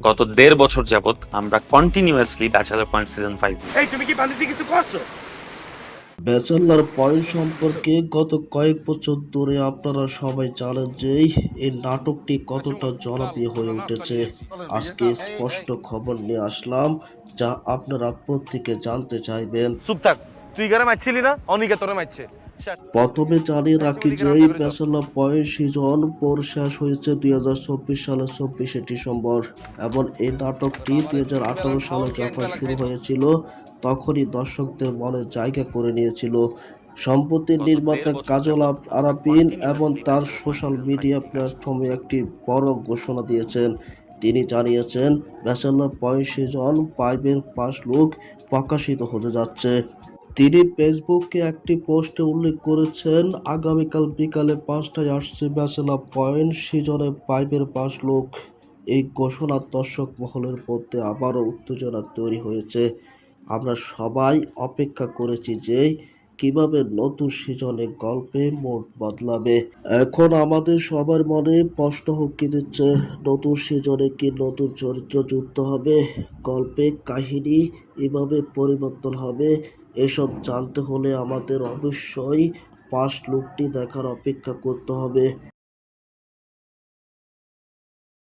গত ১.৫ বছর যাবত আমরা কন্টিনিউয়াসলি ব্যাচেলর পয়েন্ট সিজন 5। এই তুমি কি বান্দিতে কিছু করছো? ব্যাচেলর পয়েন্ট সম্পর্কে গত কয়েক বছর ধরে আপনারা সবাই জানেন যে এই নাটকটি কতটা জনপ্রিয় হয়ে উঠেছে। আজকে স্পষ্ট খবর নিয়ে আসলাম যা আপনারা প্রত্যেকে জানতে চাইবেন। চুপ থাক, তুই গারে মারছিলি না, অনিকে তোরে মারছে। প্রথমে জানিয়ে রাখি যে এই ব্যাচেলর পয়েন্ট সিজন 4 শেষ হয়েছে 2024 সালের 24শে ডিসেম্বর এবং এই নাটকটি 2018 সালে যখন শুরু হয়েছিল তখনই দর্শকদের মনে জায়গা করে নিয়েছিল। সম্প্রতি নির্মাতা কাজল আরাফিন এবং তার সোশ্যাল মিডিয়া প্ল্যাটফর্মে একটি বড় ঘোষণা দিয়েছেন। তিনি জানিয়েছেন ব্যাচেলর পয়েন্ট সিজন 5 এর ফার্স্ট লুক প্রকাশিত হতে যাচ্ছে। তিনি ফেসবুকে একটি পোস্টে উল্লেখ করেছেন আগামীকাল বিকালে 5টায় আসছে ব্যাচেলর পয়েন্ট সিজনে 5 এর ফার্স্ট লুক। এই ঘোষণা দর্শক মহলের মধ্যে আবারও উত্তেজনা তৈরি হয়েছে। আমরা সবাই অপেক্ষা করেছি যে কিভাবে নতুন সিজনে গল্পে মোড় বদলাবে। এখন আমাদের সবার মনে প্রশ্ন হুমকি দিচ্ছে, নতুন সিজনে কি নতুন চরিত্র যুক্ত হবে, গল্পে কাহিনী এভাবে পরিবর্তন হবে? এসব জানতে হলে আমাদের অবশ্যই ফার্স্ট লুকটি দেখার অপেক্ষা করতে হবে।